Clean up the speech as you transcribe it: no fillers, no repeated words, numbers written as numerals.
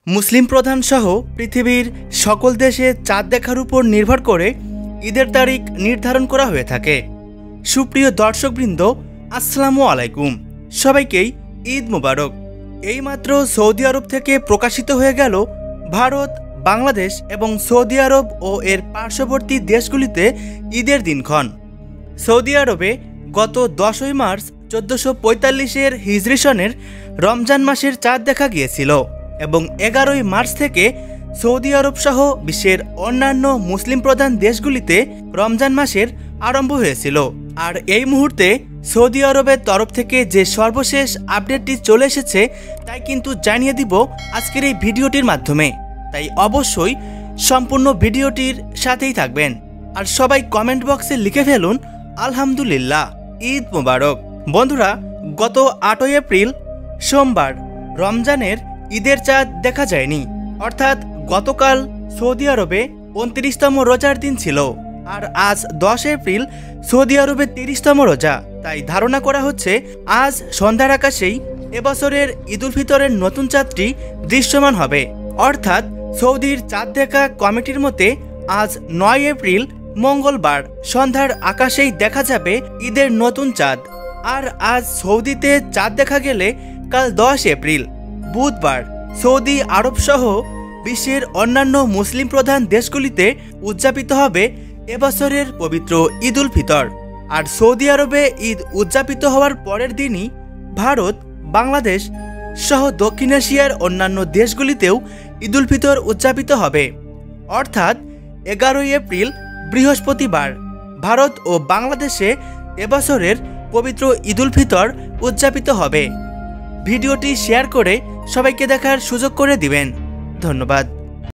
মুসলিম প্রধান সহ পৃথিবীর সকল দেশে চাঁদ দেখার উপর নির্ভর করে ঈদের তারিখ নির্ধারণ করা হয়ে থাকে। সুপ্রিয় দর্শকবৃন্দ, আসসালামু আলাইকুম। সবাইকেই ঈদ মোবারক। এইমাত্র সৌদি আরব থেকে প্রকাশিত হয়ে গেল ভারত, বাংলাদেশ এবং সৌদি আরব ও এর পার্শ্ববর্তী দেশগুলিতে ঈদের দিনক্ষণ। সৌদি আরবে গত 10ই মার্চ 1445-এর হিজরি সনের রমজান মাসের চাঁদ দেখা গিয়েছিল এবং 11ই মার্চ থেকে সৌদি আরব সহ বিশ্বের অন্যান্য মুসলিম প্রধান দেশগুলিতে রমজান মাসের আরম্ভ হয়েছিল। আর এই মুহূর্তে সৌদি আরবের তরফ থেকে যে সর্বশেষ আপডেটটি চলে এসেছে তাই কিন্তু জানিয়ে দিব আজকের এই ভিডিওটির মাধ্যমে। তাই অবশ্যই সম্পূর্ণ ভিডিওটির সাথেই থাকবেন। আর সবাই কমেন্ট বক্সে লিখে ফেলুন আলহামদুলিল্লাহ, ঈদ মোবারক। বন্ধুরা, গত 8ই এপ্রিল সোমবার রমজানের ঈদের চাঁদ দেখা যায়নি, অর্থাৎ গতকাল সৌদি আরবে 29তম রোজার দিন ছিল। আর আজ 10 এপ্রিল সৌদি আরবে 30তম রোজা। তাই ধারণা করা হচ্ছে আজ সন্ধ্যার আকাশেই এবছরের ঈদ উল ফিতরের নতুন চাঁদটি দৃশ্যমান হবে। অর্থাৎ সৌদির চাঁদ দেখা কমিটির মতে আজ 9 এপ্রিল মঙ্গলবার সন্ধ্যার আকাশেই দেখা যাবে ঈদের নতুন চাঁদ। আর আজ সৌদিতে চাঁদ দেখা গেলে কাল 10 এপ্রিল বুধবার সৌদি আরব সহ বিশ্বের অন্যান্য মুসলিম প্রধান দেশগুলিতে উদযাপিত হবে এবছরের পবিত্র ঈদ উল ফিতর। আর সৌদি আরবে ঈদ উদযাপিত হওয়ার পরের দিনই ভারত, বাংলাদেশ সহ দক্ষিণ এশিয়ার অন্যান্য দেশগুলিতেও ঈদ উল ফিতর উদযাপিত হবে। অর্থাৎ 11ই এপ্রিল বৃহস্পতিবার ভারত ও বাংলাদেশে এবছরের পবিত্র ঈদ উল ফিতর উদযাপিত হবে। ভিডিওটি শেয়ার করে সবাইকে দেখার সুযোগ করে দিবেন। ধন্যবাদ।